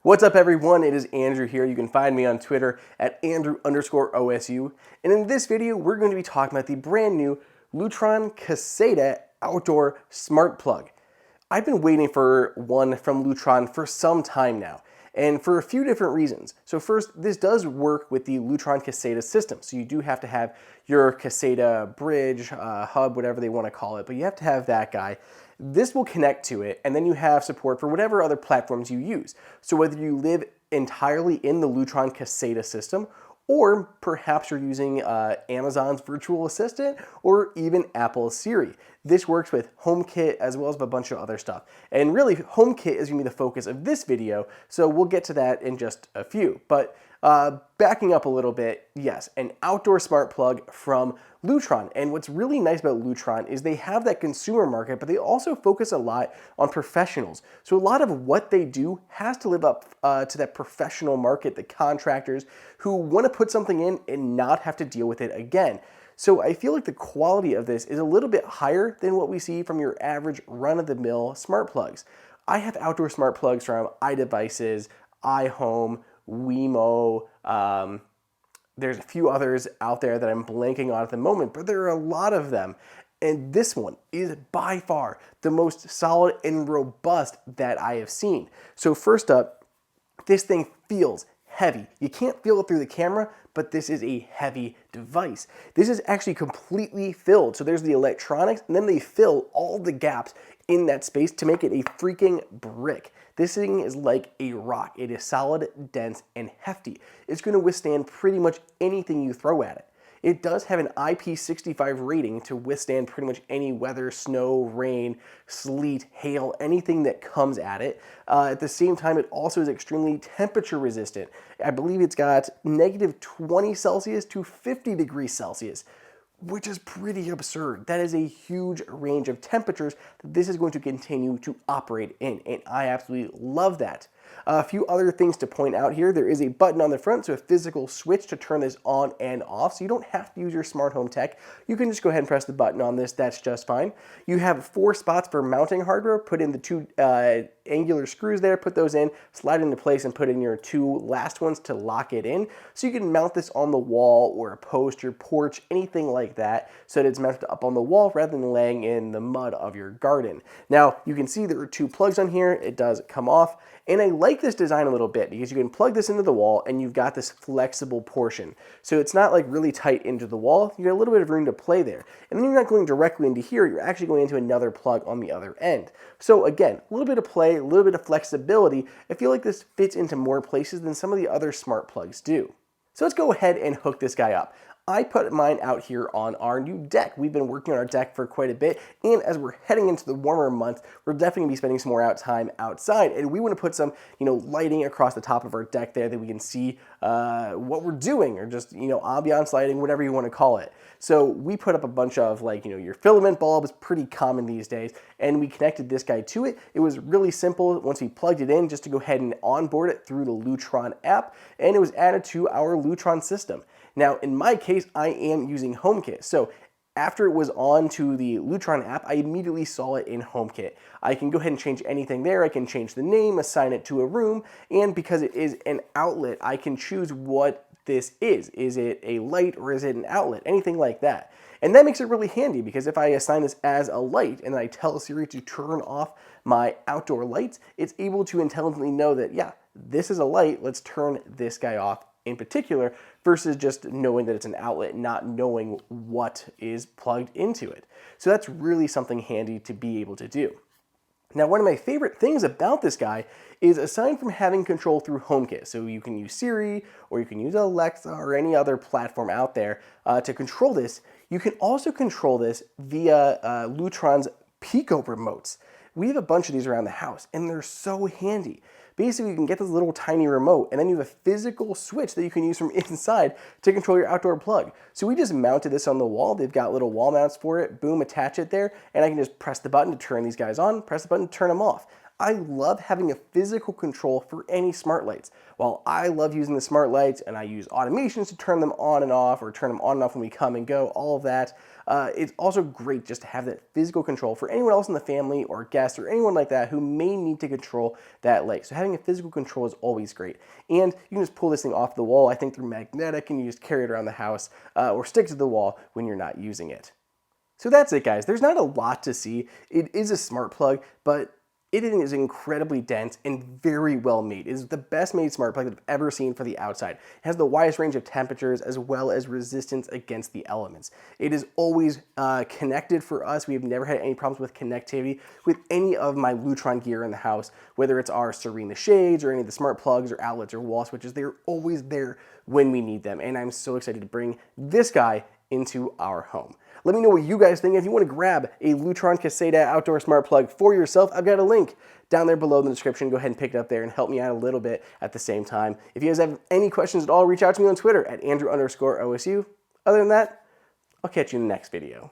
What's up everyone, it is Andrew here. You can find me on Twitter at Andrew_OSU. And in this video, we're going to be talking about the brand new Lutron Caseta outdoor smart plug. I've been waiting for one from Lutron for some time now, and for a few different reasons. So first, this does work with the Lutron Caseta system. So you do have to have your Caseta bridge, hub, whatever they want to call it, but you have to have that guy. This will connect to it, and then you have support for whatever other platforms you use. So whether you live entirely in the Lutron Caseta system, or perhaps you're using Amazon's virtual assistant, or even Apple's Siri. This works with HomeKit as well as a bunch of other stuff. And really, HomeKit is going to be the focus of this video, so we'll get to that in just a few. But backing up a little bit, yes, an outdoor smart plug from Lutron. And what's really nice about Lutron is they have that consumer market, but they also focus a lot on professionals. So a lot of what they do has to live up to that professional market, the contractors who want to put something in and not have to deal with it again. So I feel like the quality of this is a little bit higher than what we see from your average run-of-the-mill smart plugs. I have outdoor smart plugs from iDevices, iHome, Wemo, there's a few others out there that I'm blanking on at the moment, but there are a lot of them. And this one is by far the most solid and robust that I have seen. So first up, this thing feels heavy. You can't feel it through the camera, but this is a heavy device. This is actually completely filled. So there's the electronics, and then they fill all the gaps in that space to make it a freaking brick. This thing is like a rock. It is solid, dense, and hefty. It's going to withstand pretty much anything you throw at it. It does have an IP65 rating to withstand pretty much any weather, snow, rain, sleet, hail, anything that comes at it. At the same time, it also is extremely temperature resistant. I believe it's got -20 Celsius to 50 degrees Celsius, which is pretty absurd. That is a huge range of temperatures that this is going to continue to operate in, and I absolutely love that. A few other things to point out here. There is a button on the front, so a physical switch to turn this on and off, so you don't have to use your smart home tech. You can just go ahead and press the button on this. That's just fine. You have 4 spots for mounting hardware. Put in the 2 angular screws there, put those in, slide into place, and put in your 2 last ones to lock it in. So you can mount this on the wall or a post, your porch, anything like that, so that it's mounted up on the wall rather than laying in the mud of your garden. Now, you can see there are 2 plugs on here. It does come off. And I like this design a little bit because you can plug this into the wall and you've got this flexible portion. So it's not like really tight into the wall. You got a little bit of room to play there. And then you're not going directly into here, you're actually going into another plug on the other end. So again, a little bit of play, a little bit of flexibility. I feel like this fits into more places than some of the other smart plugs do. So let's go ahead and hook this guy up. I put mine out here on our new deck. We've been working on our deck for quite a bit, and as we're heading into the warmer months, we're definitely gonna be spending some more time outside, and we wanna put some, lighting across the top of our deck there that we can see what we're doing, or just, ambiance lighting, whatever you wanna call it. So we put up a bunch of your filament bulbs, pretty common these days, and we connected this guy to it. It was really simple once we plugged it in just to go ahead and onboard it through the Lutron app, and it was added to our Lutron system. Now, in my case, I am using HomeKit. So after it was on to the Lutron app, I immediately saw it in HomeKit. I can go ahead and change anything there. I can change the name, assign it to a room, and because it is an outlet, I can choose what this is. Is it a light or is it an outlet? Anything like that. And that makes it really handy because if I assign this as a light and I tell Siri to turn off my outdoor lights, it's able to intelligently know that, yeah, this is a light, let's turn this guy off in particular, versus just knowing that it's an outlet, not knowing what is plugged into it. So that's really something handy to be able to do. Now, one of my favorite things about this guy is aside from having control through HomeKit, so you can use Siri or you can use Alexa or any other platform out there to control this, you can also control this via Lutron's Pico remotes. We have a bunch of these around the house and they're so handy. Basically, you can get this little tiny remote and then you have a physical switch that you can use from inside to control your outdoor plug. So we just mounted this on the wall. They've got little wall mounts for it. Boom, attach it there, and I can just press the button to turn these guys on, press the button to turn them off. I love having a physical control for any smart lights. While I love using the smart lights and I use automations to turn them on and off or turn them on and off when we come and go, all of that, it's also great just to have that physical control for anyone else in the family or guests or anyone like that who may need to control that light. So having a physical control is always great. And you can just pull this thing off the wall, I think through magnetic, and you just carry it around the house or stick it to the wall when you're not using it. So that's it, guys. There's not a lot to see. It is a smart plug, but it is incredibly dense and very well made. It is the best made smart plug that I've ever seen for the outside. It has the widest range of temperatures as well as resistance against the elements. It is always connected for us. We have never had any problems with connectivity with any of my Lutron gear in the house, whether it's our Serena shades or any of the smart plugs or outlets or wall switches. They're always there when we need them, and I'm so excited to bring this guy into our home. Let me know what you guys think. If you want to grab a Lutron Caseta outdoor smart plug for yourself, I've got a link down there below in the description. Go ahead and pick it up there and help me out a little bit at the same time. If you guys have any questions at all, reach out to me on Twitter at Andrew_OSU. Other than that, I'll catch you in the next video.